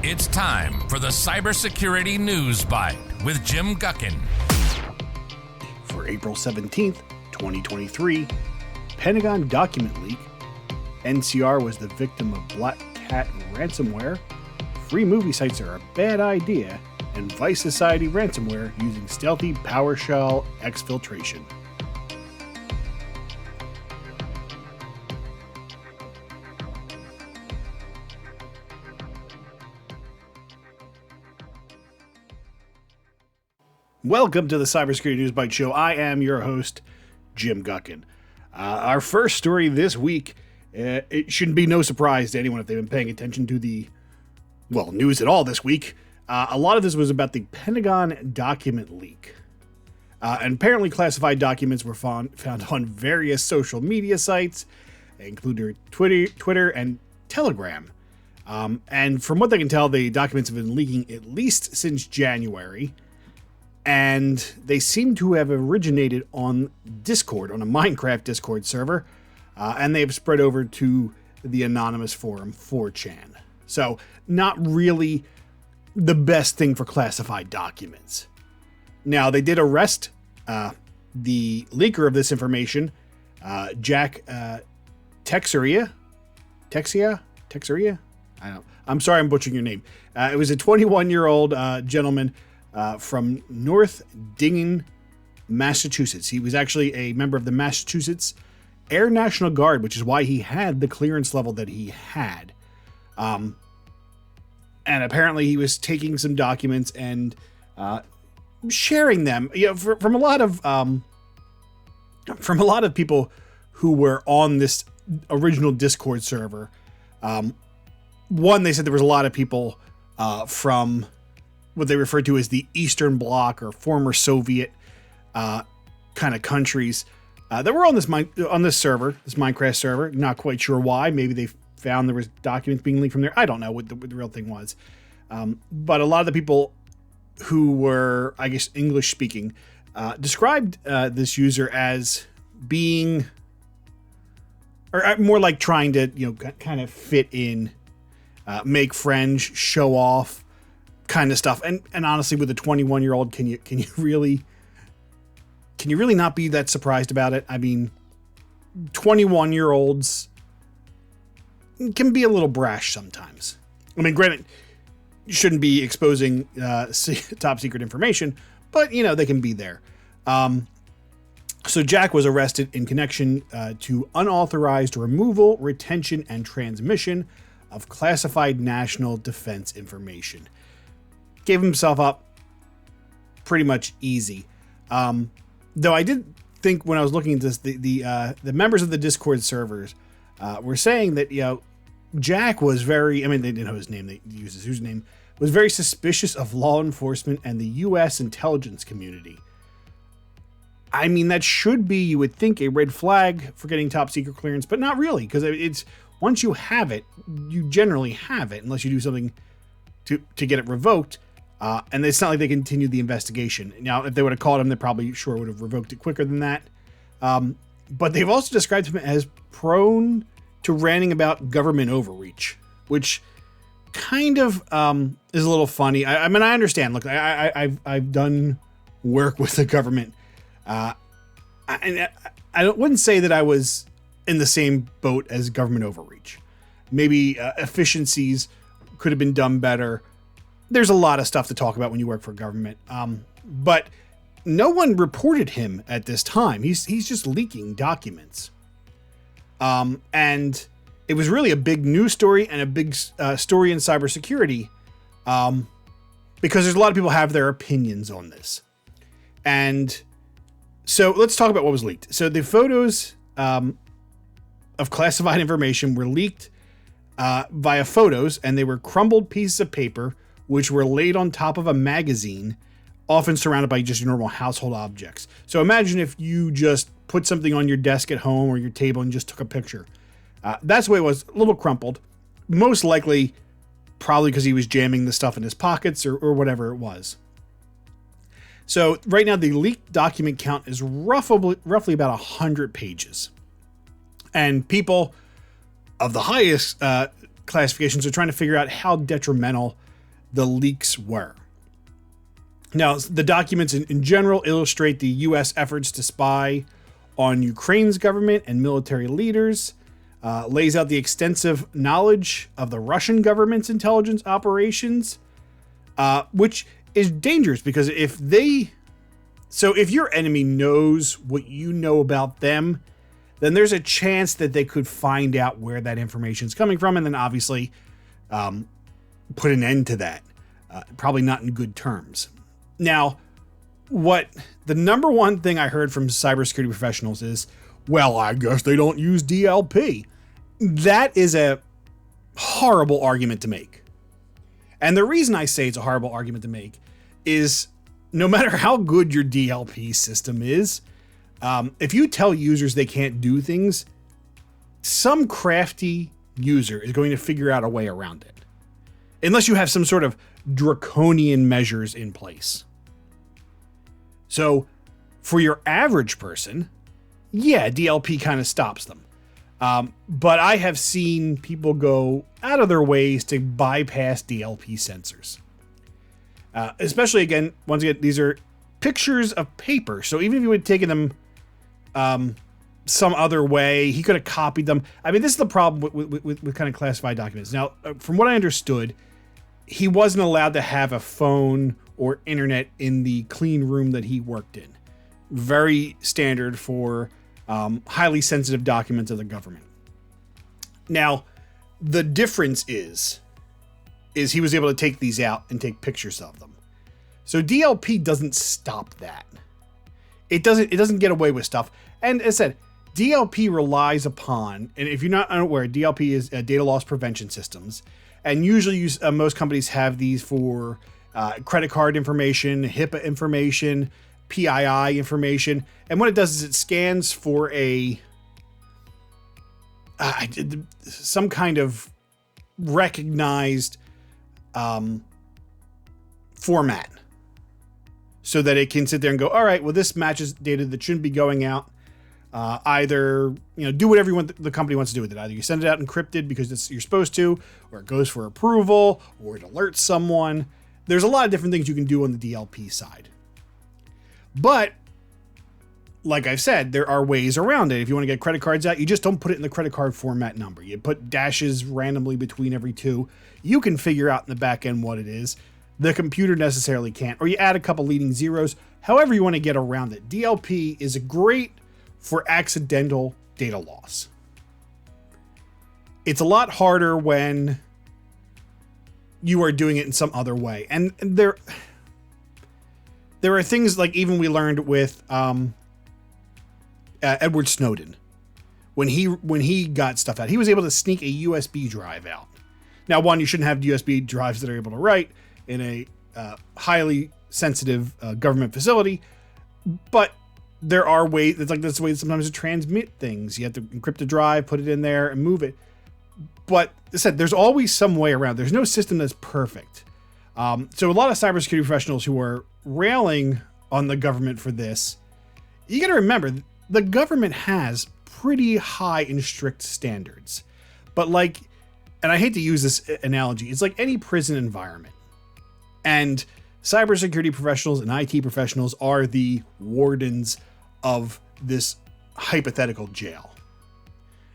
It's time for the Cybersecurity News Byte with Jim Guckin. For April 17th, 2023, Pentagon Document Leak, NCR was the victim of BlackCat ransomware, free movie sites are a bad idea, and Vice Society ransomware using Stealthy PowerShell Exfiltration. Welcome to the Cybersecurity News Byte Show. I am your host, Jim Guckin. Our first story this week, it shouldn't be no surprise to anyone if they've been paying attention to the, news at all this week. A lot of this was about the Pentagon Document Leak. And apparently classified documents were found on various social media sites, including Twitter and Telegram. And from what they can tell, the documents have been leaking at least since January. And they seem to have originated on Discord, on a Minecraft Discord server, and they've spread over to the anonymous forum 4chan. So not really the best thing for classified documents. Now, they did arrest the leaker of this information, Jack Teixeira? I don't know. I'm sorry I'm butchering your name. It was a 21-year-old gentleman from North Dighton, Massachusetts. He was actually a member of the Massachusetts Air National Guard, which is why he had the clearance level that he had. And apparently he was taking some documents and sharing them. You know, from a lot of people who were on this original Discord server. One, they said there was a lot of people from what they refer to as the Eastern Bloc or former Soviet kind of countries that were on this server, this Minecraft server. Not quite sure why. Maybe they found there was documents being leaked from there. I don't know what the real thing was. But a lot of the people who were, I guess, English speaking, described this user as being, or more like trying to, kind of fit in, make friends, show off, kind of stuff. And honestly, with a 21-year-old, can you really not be that surprised about it? I mean, 21-year-olds can be a little brash sometimes. I mean, granted, you shouldn't be exposing top secret information, but they can be there. So Jack was arrested in connection to unauthorized removal, retention, and transmission of classified national defense information. Gave himself up pretty much easy. Though I did think when I was looking at this, the members of the Discord servers were saying that, Jack was very, they didn't know his name, they used his username, was very suspicious of law enforcement and the U.S. intelligence community. I mean, that should be, you would think, a red flag for getting top secret clearance, but not really, because it's, once you have it, you generally have it, unless you do something to get it revoked. And it's not like they continued the investigation. Now, if they would have caught him, they probably would have revoked it quicker than that. But they've also described him as prone to ranting about government overreach, which kind of is a little funny. I understand. Look, I've done work with the government. And I wouldn't say that I was in the same boat as government overreach. Maybe efficiencies could have been done better. There's a lot of stuff to talk about when you work for government. But no one reported him at this time. He's just leaking documents. And it was really a big news story and a big story in cybersecurity because there's a lot of people have their opinions on this. And so let's talk about what was leaked. So the photos of classified information were leaked via photos, and they were crumbled pieces of paper which were laid on top of a magazine, often surrounded by just your normal household objects. So imagine if you just put something on your desk at home or your table and just took a picture. That's the way it was, a little crumpled. Most likely, probably because he was jamming the stuff in his pockets or whatever it was. So right now, the leaked document count is roughly about 100 pages. And people of the highest classifications are trying to figure out how detrimental the leaks were. Now, the documents in general illustrate the U.S. efforts to spy on Ukraine's government and military leaders, lays out the extensive knowledge of the Russian government's intelligence operations, which is dangerous because if your enemy knows what you know about them, then there's a chance that they could find out where that information is coming from and then obviously put an end to that. Probably not in good terms. Now, what the number one thing I heard from cybersecurity professionals is, well, I guess they don't use DLP. That is a horrible argument to make. And the reason I say it's a horrible argument to make is no matter how good your DLP system is, if you tell users they can't do things, some crafty user is going to figure out a way around it. Unless you have some sort of draconian measures in place. So for your average person, yeah, DLP kind of stops them. But I have seen people go out of their ways to bypass DLP sensors. Especially once again, these are pictures of paper. So even if you had taken them some other way, he could have copied them. I mean, this is the problem with kind of classified documents. Now, from what I understood, he wasn't allowed to have a phone or internet in the clean room that he worked in. Very standard for highly sensitive documents of the government. Now, the difference is he was able to take these out and take pictures of them. So DLP doesn't stop that. It doesn't get away with stuff. And as I said, DLP relies upon, and if you're not unaware, DLP is data loss prevention systems. And usually most companies have these for credit card information, HIPAA information, PII information. And what it does is it scans for some kind of recognized format so that it can sit there and go, all right, well, this matches data that shouldn't be going out. Either, do whatever the company wants to do with it. Either you send it out encrypted because you're supposed to, or it goes for approval, or it alerts someone. There's a lot of different things you can do on the DLP side. But, like I've said, there are ways around it. If you want to get credit cards out, you just don't put it in the credit card format number. You put dashes randomly between every two. You can figure out in the back end what it is. The computer necessarily can't. Or you add a couple leading zeros. However you want to get around it. DLP is great for accidental data loss. It's a lot harder when you are doing it in some other way. And there are things like even we learned with Edward Snowden. When he got stuff out, he was able to sneak a USB drive out. Now, one, you shouldn't have USB drives that are able to write in a highly sensitive government facility, but there are ways. That's the way sometimes to transmit things. You have to encrypt a drive, put it in there, and move it. But as I said, there's always some way around. There's no system that's perfect. So a lot of cybersecurity professionals who are railing on the government for this, you got to remember the government has pretty high and strict standards. But and I hate to use this analogy, it's like any prison environment. And cybersecurity professionals and IT professionals are the wardens of this hypothetical jail.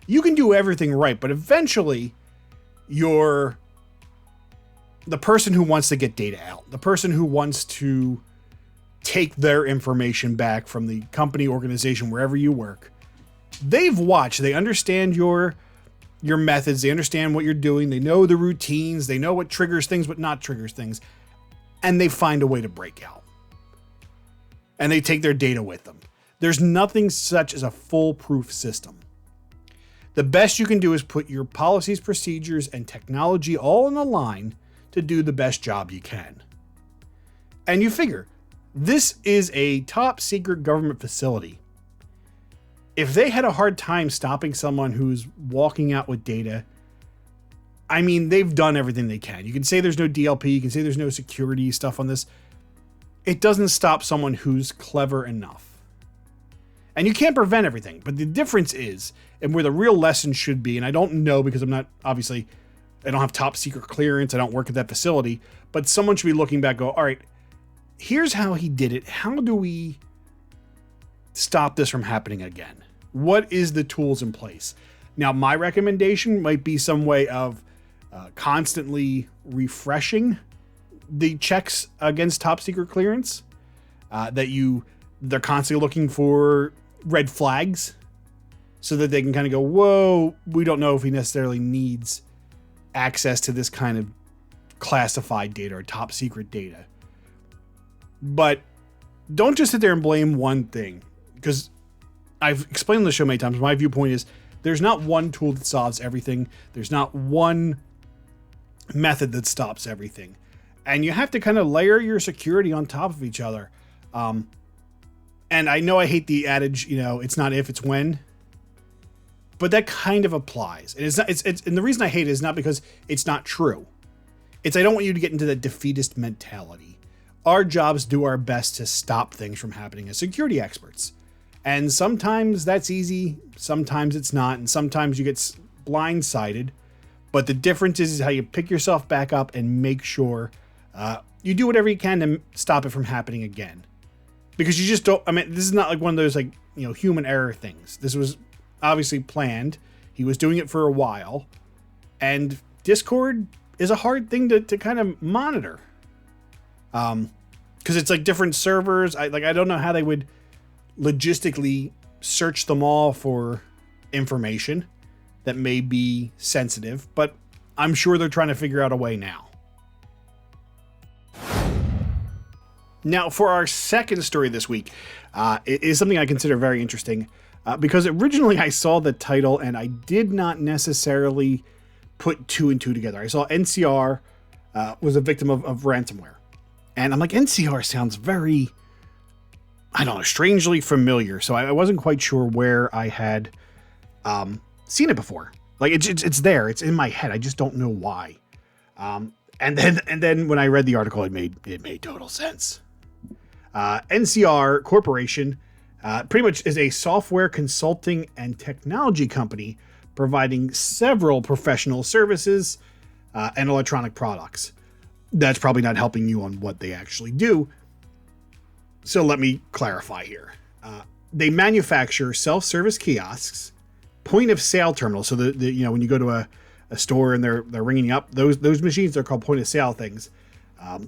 You can do everything right, but eventually you're the person who wants to get data out, the person who wants to take their information back from the company, organization, wherever you work. They've watched, they understand your methods, they understand what you're doing, they know the routines, they know what triggers things, what not triggers things, and they find a way to break out. And they take their data with them. There's nothing such as a foolproof system. The best you can do is put your policies, procedures, and technology all in a line to do the best job you can. And you figure, this is a top secret government facility. If they had a hard time stopping someone who's walking out with data, I mean, they've done everything they can. You can say there's no DLP, you can say there's no security stuff on this. It doesn't stop someone who's clever enough. And you can't prevent everything, but the difference is, and where the real lesson should be, and I don't know because I'm not obviously I don't have top secret clearance. I don't work at that facility. But someone should be looking back, go, all right, here's how he did it. How do we stop this from happening again? What is the tools in place? Now, my recommendation might be some way of constantly refreshing the checks against top secret clearance. They're constantly looking for red flags so that they can kind of go, whoa, we don't know if he necessarily needs access to this kind of classified data or top secret data. But don't just sit there and blame one thing, because I've explained on the show many times. My viewpoint is there's not one tool that solves everything. There's not one method that stops everything. And you have to kind of layer your security on top of each other. And I know I hate the adage, it's not if, it's when. But that kind of applies. And and the reason I hate it is not because it's not true. It's I don't want you to get into that defeatist mentality. Our jobs do our best to stop things from happening as security experts. And sometimes that's easy, sometimes it's not, and sometimes you get blindsided. But the difference is how you pick yourself back up and make sure you do whatever you can to stop it from happening again. Because you just don't, this is not like one of those human error things. This was obviously planned. He was doing it for a while. And Discord is a hard thing to kind of monitor. Because it's like different servers. I don't know how they would logistically search them all for information that may be sensitive, but I'm sure they're trying to figure out a way now. Now, for our second story this week, it is something I consider very interesting because originally I saw the title and I did not necessarily put two and two together. I saw NCR was a victim of ransomware. And I'm like, NCR sounds very, strangely familiar. So I wasn't quite sure where I had seen it before. Like it's there. It's in my head. I just don't know why. And then when I read the article, it made total sense. NCR Corporation pretty much is a software consulting and technology company providing several professional services and electronic products. That's probably not helping you on what they actually do. So let me clarify here. They manufacture self-service kiosks, point of sale terminals. So when you go to a store and they're ringing you up, those machines are called point of sale things.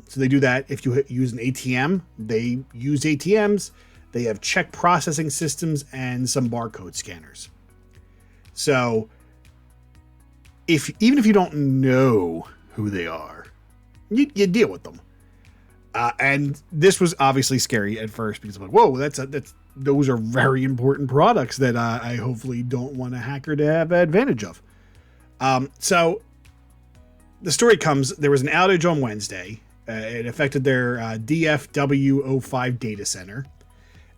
So they do that. If you use an ATM, they use ATMs. They have check processing systems and some barcode scanners. So even if you don't know who they are, you deal with them. And this was obviously scary at first because I'm like, whoa, those are very important products that I hopefully don't want a hacker to have advantage of. So the story comes, there was an outage on Wednesday. It affected their DFW05 data center.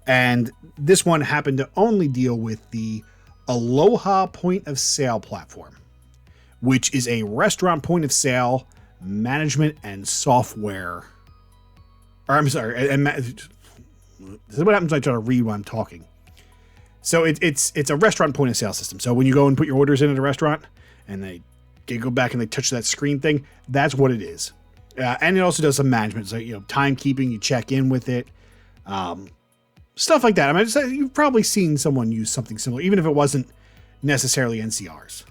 And this one happened to only deal with the Aloha point of sale platform, which is a restaurant point of sale management and software. Or I'm sorry, this is what happens when I try to read while I'm talking. So it's a restaurant point of sale system. So when you go and put your orders in at a restaurant and they go back and they touch that screen thing, that's what it is. And it also does some management. So, timekeeping, you check in with it. Stuff like that. You've probably seen someone use something similar, even if it wasn't necessarily NCR's.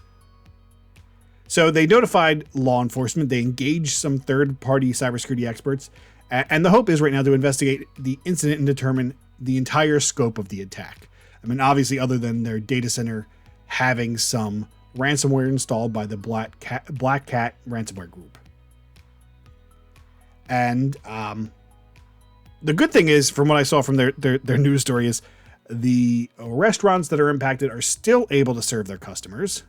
So they notified law enforcement. They engaged some third-party cybersecurity experts. And the hope is right now to investigate the incident and determine the entire scope of the attack. Obviously, other than their data center having some ransomware installed by the BlackCat ransomware group. And the good thing is, from what I saw from their news story, is the restaurants that are impacted are still able to serve their customers.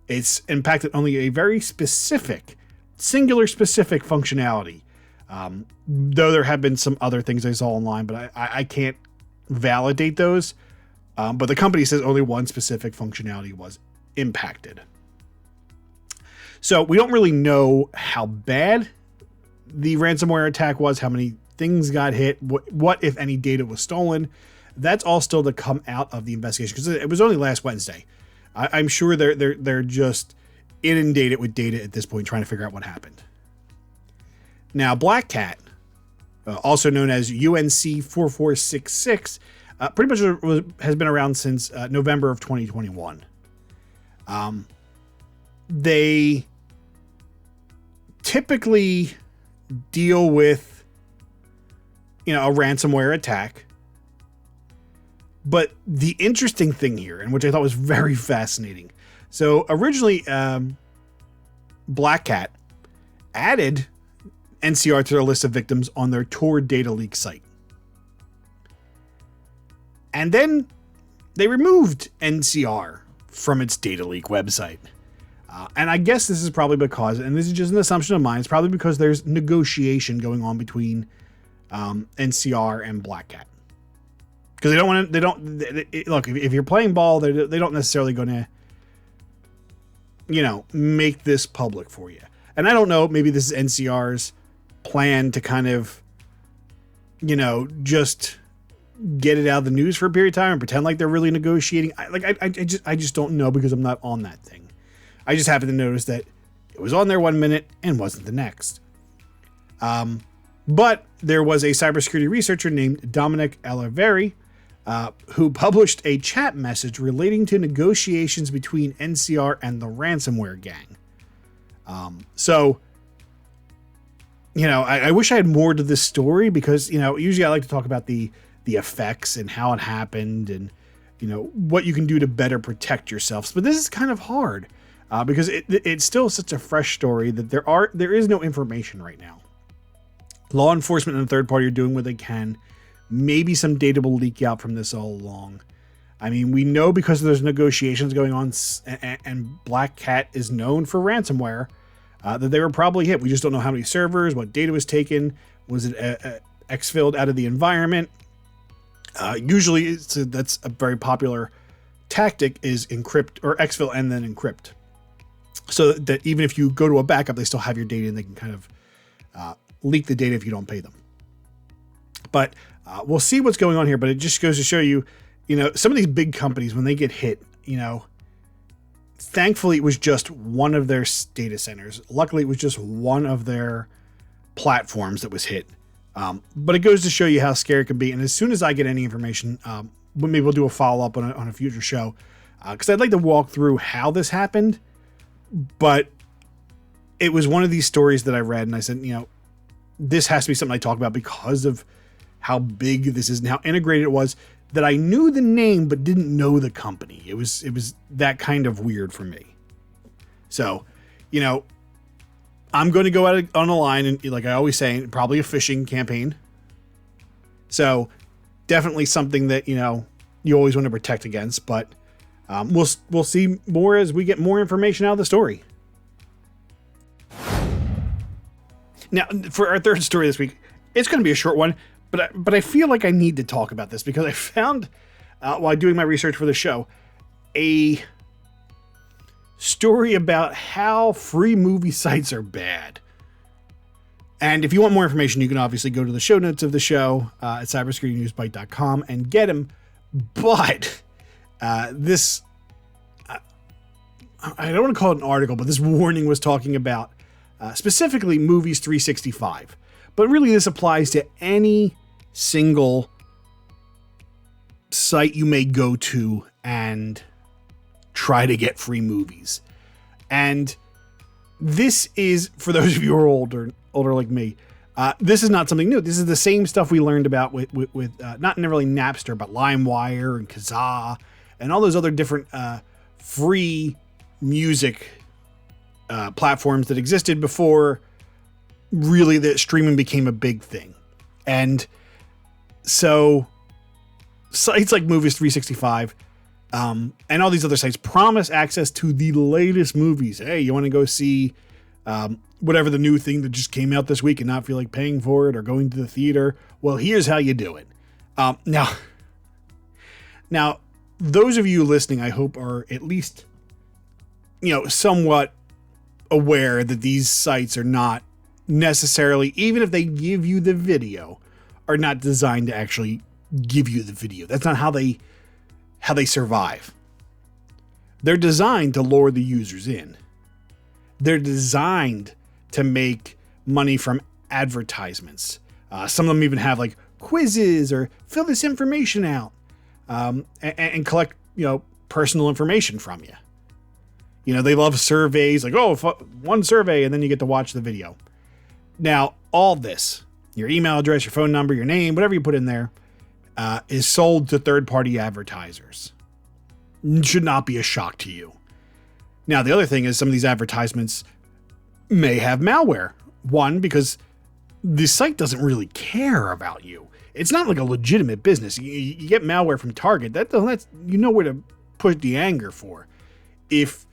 It's impacted only a very singular specific functionality. Though there have been some other things I saw online, but I can't validate those. But the company says only one specific functionality was impacted. So we don't really know how bad the ransomware attack was, how many things got hit, what if any data was stolen. That's all still to come out of the investigation because it was only last Wednesday. I'm sure they're just inundate it with data at this point, trying to figure out what happened. Now, BlackCat, also known as UNC 4466, pretty much has been around since November of 2021. They typically deal with, a ransomware attack. But the interesting thing here, and which I thought was very fascinating. So originally, BlackCat added NCR to their list of victims on their Tor data leak site. And then they removed NCR from its data leak website. And I guess this is probably because, and this is just an assumption of mine, it's probably because there's negotiation going on between NCR and BlackCat. Because look, if you're playing ball, they don't necessarily going to, make this public for you. And I don't know, maybe this is NCR's plan to kind of, just get it out of the news for a period of time and pretend like they're really negotiating. I just don't know, because I'm not on that thing. I just happened to notice that it was on there 1 minute and wasn't the next. But there was a cybersecurity researcher named Dominic Oliveri, who published a chat message relating to negotiations between NCR and the ransomware gang. I wish I had more to this story, because, usually I like to talk about the effects and how it happened and, what you can do to better protect yourselves. But this is kind of hard because it's still such a fresh story that there is no information right now. Law enforcement and the third party are doing what they can. Maybe some data will leak out from this all along. I mean, we know because there's negotiations going on, and BlackCat is known for ransomware, that they were probably hit. We just don't know how many servers, what data was taken, was it exfilled out of the environment. Usually, that's a very popular tactic, is encrypt or exfil and then encrypt, so that even if you go to a backup, they still have your data and they can kind of leak the data if you don't pay them. But we'll see what's going on here. But it just goes to show you, some of these big companies, when they get hit, thankfully it was just one of their data centers. Luckily, it was just one of their platforms that was hit. But it goes to show you how scary it can be. And as soon as I get any information, maybe we'll do a follow-up on a future show, because I'd like to walk through how this happened. But it was one of these stories that I read, and I said, this has to be something I talk about because of how big this is and how integrated it was, that I knew the name but didn't know the company. It was that kind of weird for me. So, I'm going to go out on a line, and like I always say, probably a phishing campaign. So definitely something that, you always want to protect against, but we'll see more as we get more information out of the story. Now, for our third story this week, it's going to be a short one, but I feel like I need to talk about this because I found, while doing my research for the show, a story about how free movie sites are bad. And if you want more information, you can obviously go to the show notes of the show at cybersecurity.byte.com and get them. But this, I don't want to call it an article, but this warning was talking about specifically Movies 365. But really, this applies to any single site you may go to and try to get free movies. And this is, for those of you who are older like me, this is not something new. This is the same stuff we learned about with not really Napster, but LimeWire and Kazaa and all those other different free music platforms that existed before really the streaming became a big thing. And so sites like Movies 365 and all these other sites promise access to the latest movies. Hey, you want to go see whatever the new thing that just came out this week and not feel like paying for it or going to the theater? Well, here's how you do it. Now, those of you listening, I hope, are at least, somewhat aware that these sites are not necessarily, even if they give you the video, are not designed to actually give you the video. That's not how they survive. They're designed to lure the users in. They're designed to make money from advertisements. Some of them even have like quizzes or fill this information out, and collect, personal information from you. They love surveys, like, one survey, and then you get to watch the video. Now, all this, your email address, your phone number, your name, whatever you put in there, is sold to third-party advertisers. It should not be a shock to you. Now, the other thing is some of these advertisements may have malware. One, because the site doesn't really care about you. It's not like a legitimate business. You get malware from Target. That's where to put the anger for. If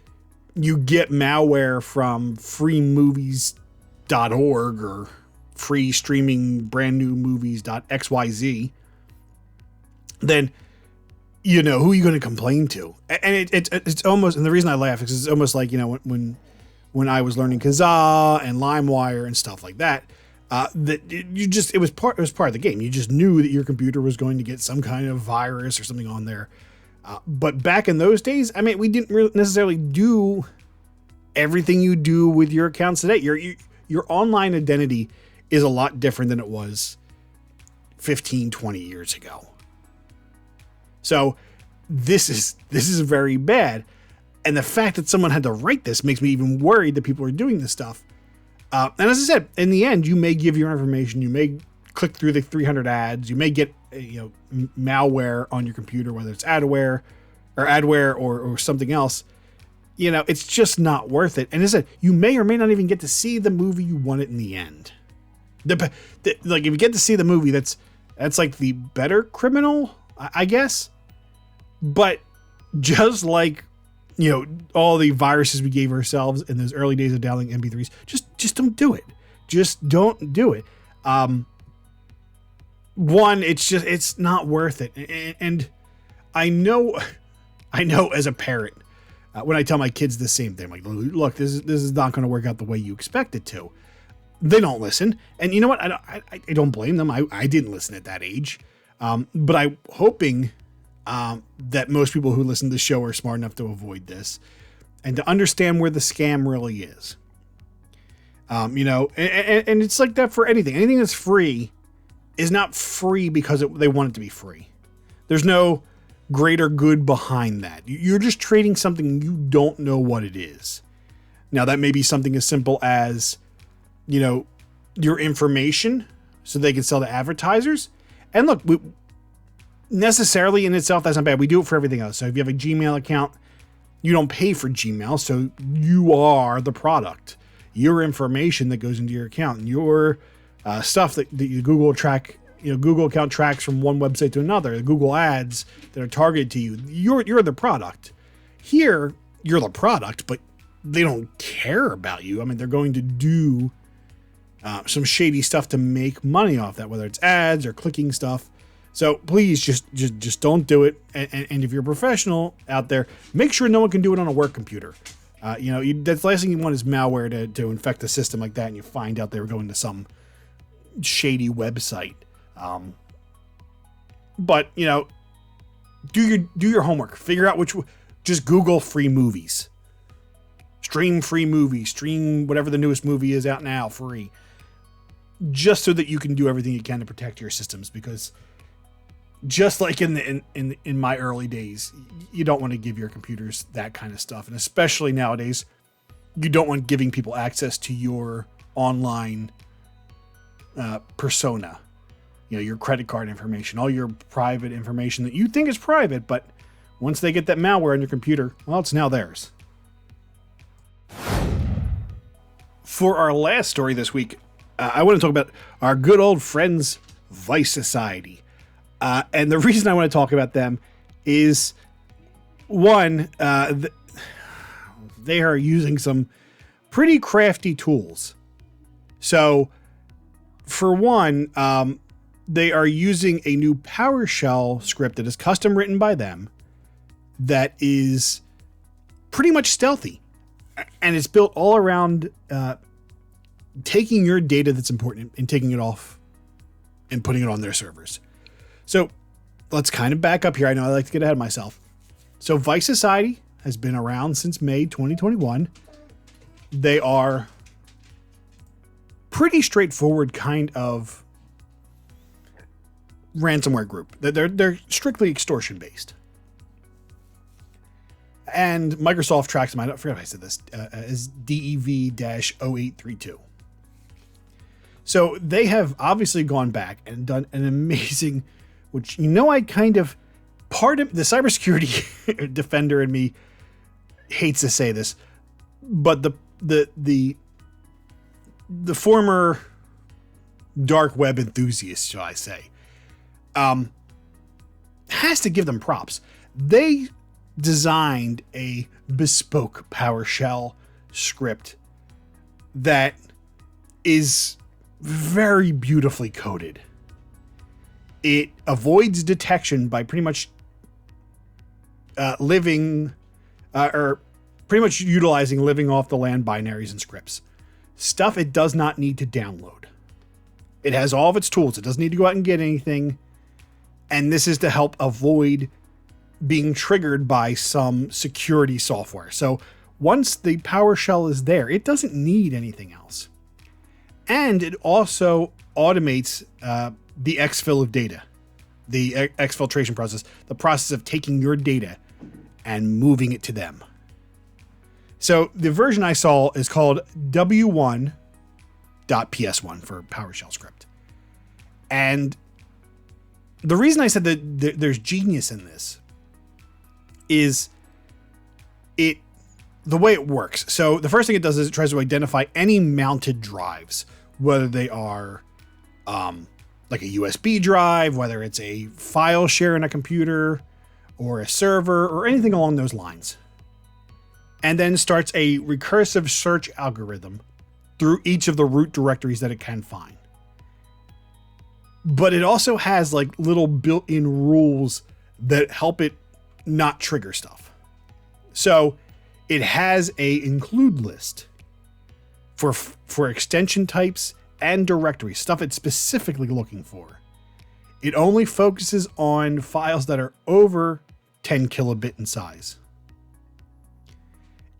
you get malware from freemovies.org or free streaming brand new movies.xyz, then who are you going to complain to? And it's almost, and the reason I laugh is it's almost like, when I was learning Kazaa and LimeWire and stuff like that, it was part of the game. You just knew that your computer was going to get some kind of virus or something on there. But back in those days, we didn't really necessarily do everything you do with your accounts today. Your online identity is a lot different than it was 15, 20 years ago. So this is very bad. And the fact that someone had to write this makes me even worried that people are doing this stuff. And as I said, in the end, you may give your information. You may click through the 300 ads. You may get malware on your computer, whether it's adware or something else. It's just not worth it. And as I said, you may or may not even get to see the movie you wanted in the end. Like if you get to see the movie, that's like the better criminal, I guess. But just like all the viruses we gave ourselves in those early days of downloading MP3s, just don't do it. Just don't do it. One, it's not worth it. And I know as a parent, when I tell my kids the same thing, I'm like, look, this is not going to work out the way you expect it to. They don't listen. And you know what? I don't blame them. I didn't listen at that age. But I'm hoping that most people who listen to the show are smart enough to avoid this and to understand where the scam really is. And it's like that for anything. Anything that's free is not free because they want it to be free. There's no greater good behind that. You're just trading something you don't know what it is. Now, that may be something as simple as, your information so they can sell to advertisers. And look, necessarily in itself, that's not bad. We do it for everything else. So if you have a Gmail account, you don't pay for Gmail. So you are the product. Your information that goes into your account and your stuff that you Google track, Google account tracks from one website to another, the Google ads that are targeted to you. You're the product. Here, you're the product, but they don't care about you. They're going to do some shady stuff to make money off that, whether it's ads or clicking stuff. So please just don't do it. And if you're a professional out there, make sure no one can do it on a work computer. That's the last thing you want is malware to infect a system like that, and you find out they were going to some shady website. But do your homework. Figure out just Google free movies. Stream free movies. Stream whatever the newest movie is out now free. Just so that you can do everything you can to protect your systems, because just like in my early days, you don't want to give your computers that kind of stuff. And especially nowadays, you don't want giving people access to your online persona, your credit card information, all your private information that you think is private. But once they get that malware on your computer, well, it's now theirs. For our last story this week, I want to talk about our good old friends, Vice Society. And the reason I want to talk about them is, one, they are using some pretty crafty tools. So, for one, they are using a new PowerShell script that is custom written by them that is pretty much stealthy. And it's built all around taking your data that's important and taking it off and putting it on their servers. So let's kind of back up here. I know I like to get ahead of myself. So Vice Society has been around since May 2021. They are pretty straightforward kind of ransomware group. They're strictly extortion based. And Microsoft tracks them. I forgot if I said this, as DEV-0832. So they have obviously gone back and done an amazing, which, I kind of, part of the cybersecurity defender in me hates to say this, but the former dark web enthusiast, shall I say, has to give them props. They designed a bespoke PowerShell script that is very beautifully coded. It avoids detection by pretty much utilizing living off the land binaries and scripts. Stuff it does not need to download. It has all of its tools. It doesn't need to go out and get anything. And this is to help avoid being triggered by some security software. So once the PowerShell is there, it doesn't need anything else. And it also automates the exfil of data, the exfiltration process, the process of taking your data and moving it to them. So the version I saw is called W1.ps1 for PowerShell script. And the reason I said that there's genius in this is the way it works. So the first thing it does is it tries to identify any mounted drives, whether they are like a USB drive, whether it's a file share in a computer or a server or anything along those lines. And then starts a recursive search algorithm through each of the root directories that it can find. But it also has like little built-in rules that help it not trigger stuff. So it has a include list for extension types and directories, stuff it's specifically looking for. It only focuses on files that are over 10 kilobit in size.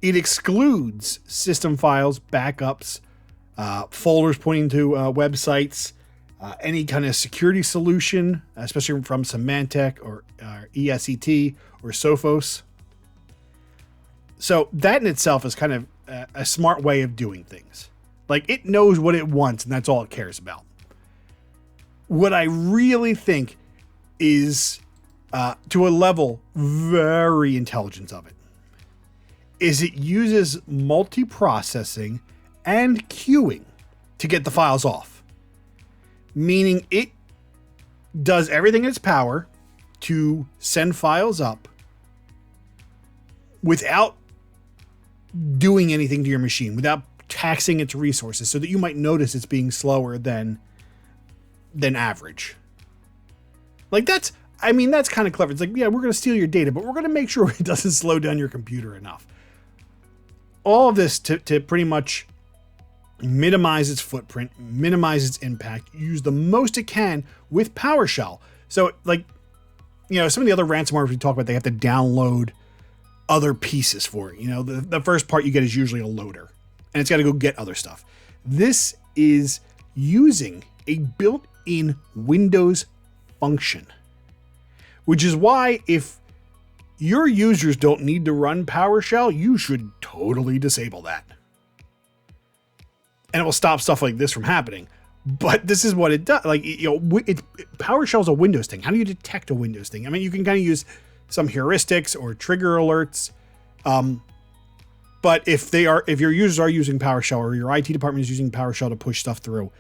It excludes system files, backups, folders pointing to websites, any kind of security solution, especially from Symantec or ESET or Sophos. So that in itself is kind of a smart way of doing things. Like, it knows what it wants and that's all it cares about. What I really think is, to a level very intelligent of it, is it uses multiprocessing and queuing to get the files off. Meaning it does everything in its power to send files up without doing anything to your machine, without taxing its resources, so that you might notice it's being slower than average. Like, that's kind of clever. It's like, yeah, we're going to steal your data, but we're going to make sure it doesn't slow down your computer enough. All of this to pretty much minimize its footprint, minimize its impact, use the most it can with PowerShell. So, like, some of the other ransomware we talk about, they have to download other pieces for it. The first part you get is usually a loader, and it's got to go get other stuff. This is using a built-in Windows function, which is why if your users don't need to run PowerShell, you should totally disable that. And it will stop stuff like this from happening. But this is what it does. Like, PowerShell is a Windows thing. How do you detect a Windows thing? I mean, you can kind of use some heuristics or trigger alerts. But if your users are using PowerShell, or your IT department is using PowerShell to push stuff through,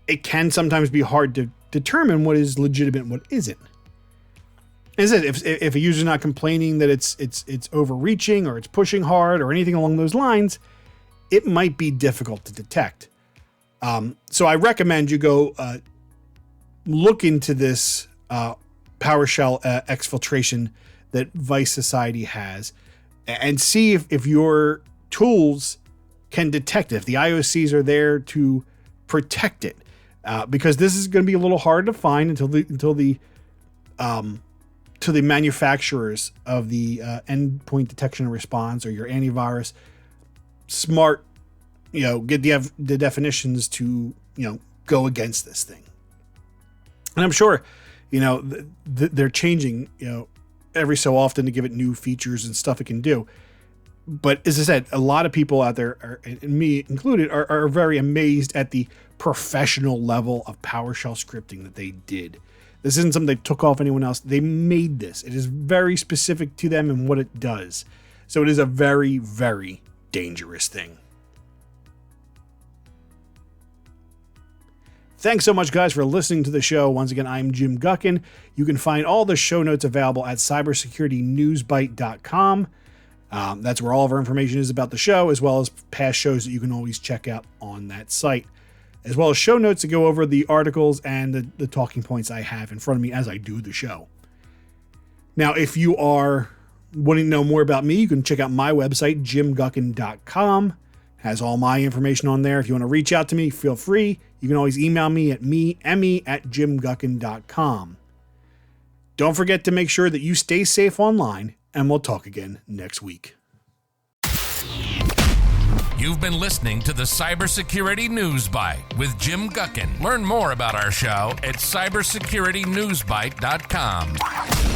it can sometimes be hard to determine what is legitimate and what isn't. As I said, if a user's not complaining that it's overreaching or it's pushing hard or anything along those lines, it might be difficult to detect. So I recommend you go look into this PowerShell exfiltration that Vice Society has, and see if your tools can detect it, if the IOCs are there to protect it, because this is going to be a little hard to find until the manufacturers of the endpoint detection and response or your antivirus smart get the definitions to, go against this thing. And I'm sure, they're changing, every so often to give it new features and stuff it can do. But as I said, a lot of people out there, and me included, are very amazed at the professional level of PowerShell scripting that they did. This isn't something they took off anyone else. They made this. It is very specific to them and what it does. So it is a very, very dangerous thing. Thanks so much, guys, for listening to the show. Once again, I'm Jim Guckin. You can find all the show notes available at cybersecurity.newsbyte.com. That's where all of our information is about the show, as well as past shows that you can always check out on that site, as well as show notes to go over the articles and the talking points I have in front of me as I do the show. Now, if you are wanting to know more about me, you can check out my website, jimguckin.com. Has all my information on there. If you want to reach out to me, feel free. You can always email me at emmy@jimguckin.com. Don't forget to make sure that you stay safe online, and we'll talk again next week. You've been listening to the Cybersecurity News Byte with Jim Guckin. Learn more about our show at cybersecurity.newsbyte.com.